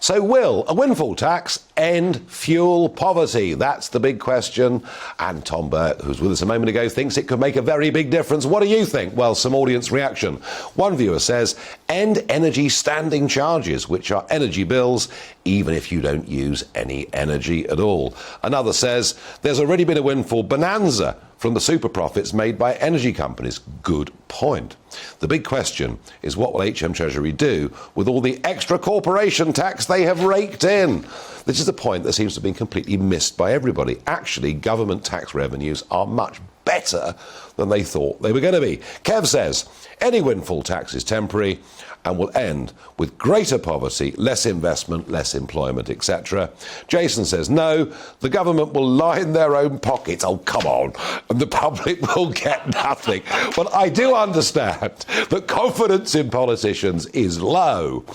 So will a windfall tax end fuel poverty? That's the big question. And Tom Burke, who's with us a moment ago, thinks it could make a very big difference. What do you think? Well, some audience reaction. One viewer says, end energy standing charges, which are energy bills, even if you don't use any energy at all. Another says, there's already been a windfall bonanza from the super profits made by energy companies. Good point. The big question is, what will HM Treasury do with all the extra corporation tax they have raked in? This is a point that seems to have been completely missed by everybody. Actually, government tax revenues are much better than they thought they were going to be. Kev says, any windfall tax is temporary and will end with greater poverty, less investment, less employment, etc. Jason says, no, the government will line their own pockets. Oh, come on. And the public will get nothing. Well, I do understand that confidence in politicians is low.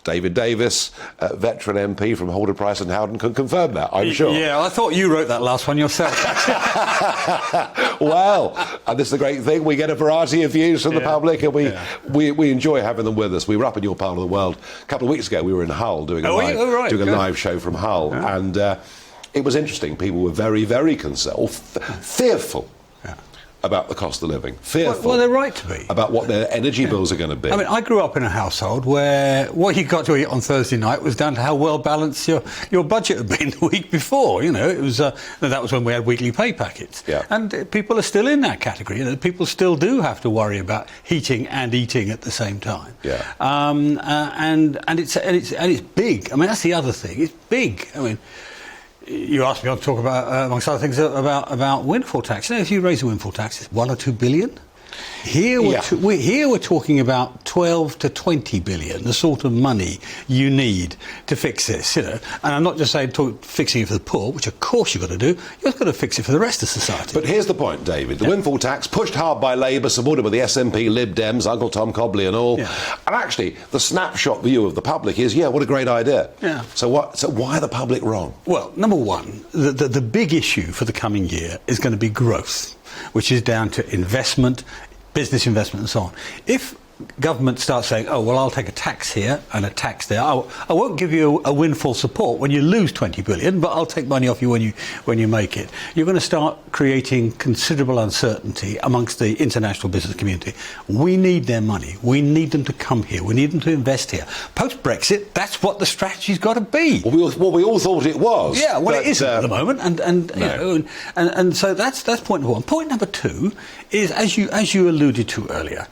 David Davis, veteran MP from Holder, Price and Howden, can confirm that, I'm sure. Yeah, I thought you wrote that last one yourself. Well, and this is the great thing, we get a variety of views from the public, and we enjoy having them with us. We were up in your part of the world a couple of weeks ago. We were in Hull doing a live show from Hull, and it was interesting. People were very, very concerned, fearful about the cost of living, fearful. Well, they're right to be. About what their energy bills are going to be. I mean, I grew up in a household where what you got to eat on Thursday night was down to how well balanced your budget had been the week before. You know, it was that was when we had weekly pay packets. Yeah. And people are still in that category. You know, people still do have to worry about heating and eating at the same time. Yeah. And it's big. I mean, that's the other thing. It's big. I mean, you asked me to talk about, amongst other things, about windfall tax. You know, if you raise a windfall tax, it's 1 or 2 billion. Here we're talking about 12 to 20 billion, the sort of money you need to fix this. You know, and I'm not just saying fixing it for the poor, which of course you've got to do. You've got to fix it for the rest of society. But here's the point, David. The windfall tax, pushed hard by Labour, supported by the SNP, Lib Dems, Uncle Tom Cobley and all. Yeah. And actually, the snapshot view of the public is, what a great idea. Yeah. So why are the public wrong? Well, number one, the big issue for the coming year is going to be growth, which is down to investment, business investment and so on. If government starts saying, oh, well, I'll take a tax here and a tax there. I won't give you a windfall support when you lose 20 billion, but I'll take money off you when you make it. You're going to start creating considerable uncertainty amongst the international business community. We need their money. We need them to come here. We need them to invest here. Post-Brexit, that's what the strategy's got to be. Well, we all thought it was. Yeah, well, it isn't at the moment, and so that's point number one. Point number two is, as you alluded to earlier,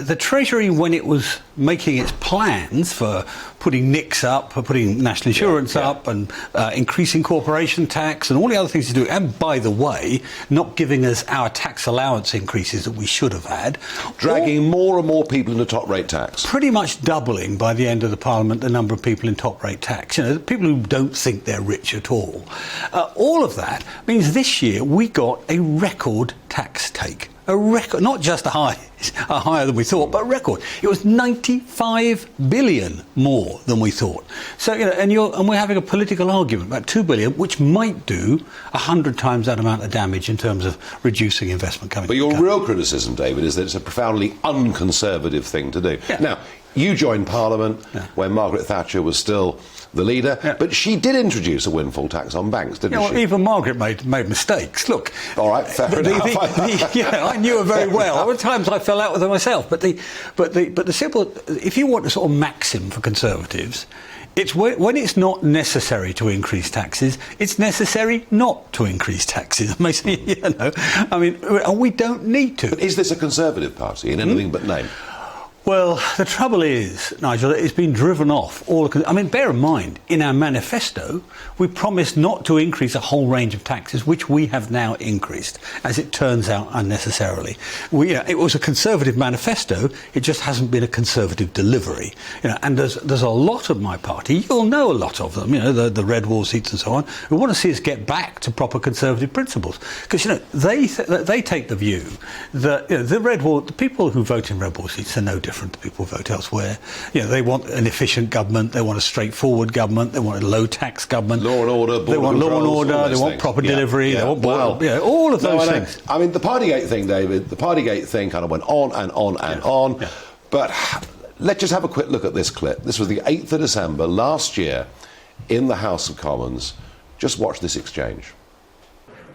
the Treasury, when it was making its plans for putting NICs up, for putting national insurance up, and increasing corporation tax and all the other things to do, and by the way, not giving us our tax allowance increases that we should have had. Dragging more and more people into top rate tax. Pretty much doubling by the end of the Parliament the number of people in top rate tax. You know, people who don't think they're rich at all. All of that means this year we got a record tax take. A record, not just higher than we thought, but a record. It was 95 billion more than we thought. So, you know, and we're having a political argument about 2 billion, which might do 100 times that amount of damage in terms of reducing investment coming. But your real criticism, David, is that it's a profoundly unconservative thing to do. Yeah. Now, you joined Parliament when Margaret Thatcher was still the leader, but she did introduce a windfall tax on banks, didn't she? Well, even Margaret made mistakes. Look, all right, fair enough. I knew her very well. There were times I fell out with her myself. But the simple, if you want a sort of maxim for Conservatives, it's when it's not necessary to increase taxes, it's necessary not to increase taxes. You know, I mean, we don't need to. But is this a Conservative party in anything but name? Well, the trouble is, Nigel, it's been driven off I mean, bear in mind, in our manifesto, we promised not to increase a whole range of taxes, which we have now increased, as it turns out, unnecessarily. It was a Conservative manifesto, it just hasn't been a Conservative delivery. You know, and there's a lot of my party, you'll know a lot of them, you know, the red wall seats and so on, who want to see us get back to proper Conservative principles. Because, you know, they take the view that, you know, the people who vote in red wall seats are no different to people who vote elsewhere. You know, they want an efficient government, they want a straightforward government, they want a low tax government. Law and order, they want law and order, they want proper delivery, they want all of those things. I mean, the Partygate thing, David, the Partygate thing kind of went on and on and on. Yeah. But Let's just have a quick look at this clip. This was the 8th of December last year in the House of Commons. Just watch this exchange.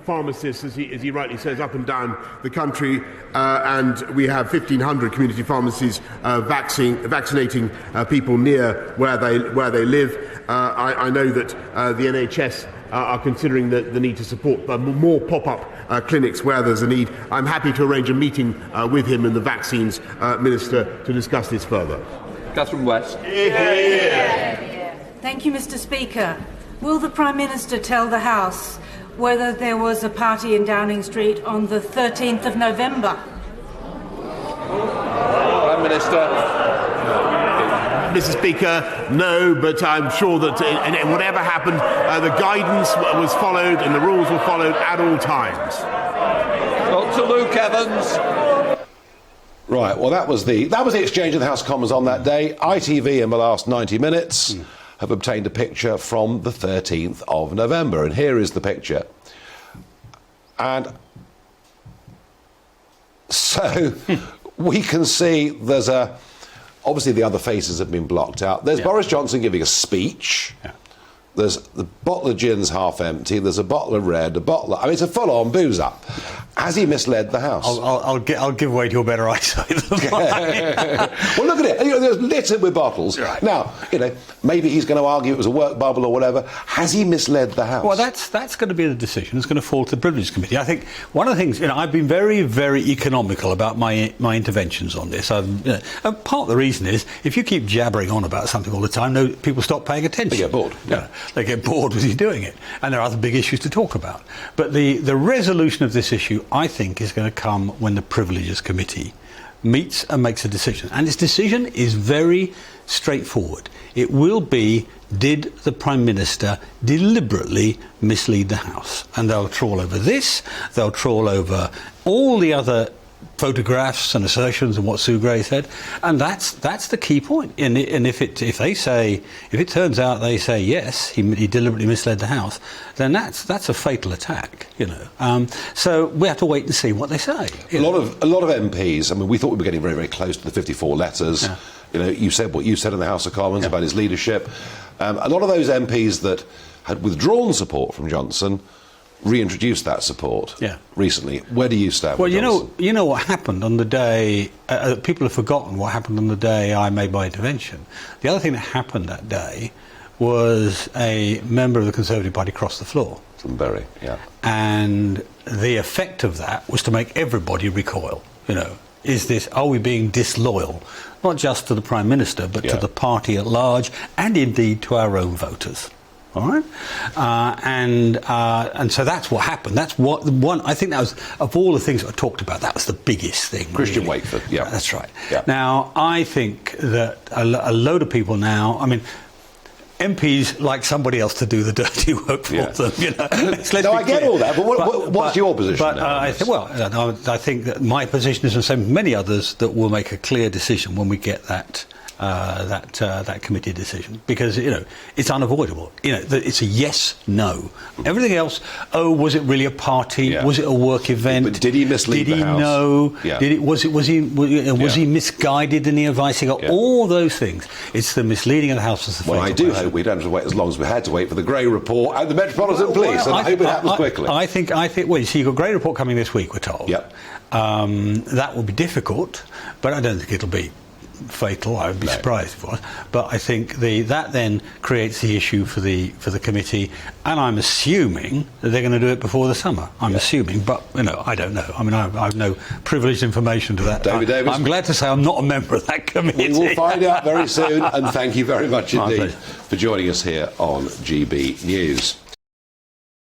Pharmacists, as he rightly says, up and down the country, and we have 1,500 community pharmacies vaccinating people near where they live. I know that the NHS are considering the need to support more pop-up clinics where there's a need. I'm happy to arrange a meeting with him and the Vaccines Minister to discuss this further. Catherine West. Thank you, Mr. Speaker. Will the Prime Minister tell the House whether there was a party in Downing Street on the 13th of November? Prime Minister. Mr. Speaker, no, but I'm sure that whatever happened, the guidance was followed and the rules were followed at all times. Dr. Luke Evans. Right, well, that was the exchange in the House of Commons on that day. ITV, in the last 90 minutes, have obtained a picture from the 13th of November, and here is the picture. And so we can see there's obviously the other faces have been blocked out. There's Boris Johnson giving a speech. There's the bottle of gin's half empty. There's a bottle of red, I mean, it's a full-on booze up. Has he misled the House? I'll give way to your better eyesight than mine. Well, look at it. There's littered with bottles. Right. Now, maybe he's going to argue it was a work bubble or whatever. Has he misled the House? Well, that's going to be the decision. It's going to fall to the Privileges Committee. I think one of the things, I've been very, very economical about my interventions on this. And part of the reason is if you keep jabbering on about something all the time, people stop paying attention. They get bored. They get bored with you doing it. And there are other big issues to talk about. But the resolution of this issue, I think, is going to come when the Privileges Committee meets and makes a decision. And its decision is very straightforward. It will be, did the Prime Minister deliberately mislead the House? And they'll trawl over this, they'll trawl over all the other photographs and assertions and what Sue Gray said, and that's the key point. And if it turns out they say yes, he deliberately misled the House, then that's a fatal attack. So we have to wait and see what they say. A lot of MPs. I mean, we thought we were getting very, very close to the 54 letters. Yeah. You said what you said in the House of Commons about his leadership. A lot of those MPs that had withdrawn support from Johnson reintroduced that support recently. Where do you stand? Well, you know what happened on the day. People have forgotten what happened on the day I made my intervention. The other thing that happened that day was a member of the Conservative Party crossed the floor. From Bury, and the effect of that was to make everybody recoil. Are we being disloyal, not just to the Prime Minister, but to the party at large, and indeed to our own voters? All right, and so that's what happened. That's what I think that was, of all the things that I talked about, that was the biggest thing. Christian really. Wakeford, that's right. Yeah. Now I think that a load of people now, I mean, MPs like somebody else to do the dirty work for them. No, I get all that, but what's your position? I think that my position is the same as many others, that we'll make a clear decision when we get that committee decision, because it's unavoidable. It's a yes, no. Everything else. Oh, was it really a party? Yeah. Was it a work event? But did he mislead the House? Did he know? Yeah. Was he misguided in the advice he got? Yeah. All those things. It's the misleading of the House that's the fatal I do question. hope we don't have to wait as long as we had to wait for the Grey Report and the Metropolitan Police, and I hope it happens quickly. I think. Well, you see, you've got a Grey Report coming this week, we're told. Yep. That will be difficult, but I don't think it'll be fatal. I would be surprised if it was. But I think that then creates the issue for the committee, and I'm assuming that they're going to do it before the summer. I'm assuming, but I don't know. I mean, I have no privileged information to that. David Davis, I'm glad to say I'm not a member of that committee. We will find out very soon, and thank you very much indeed for joining us here on GB News.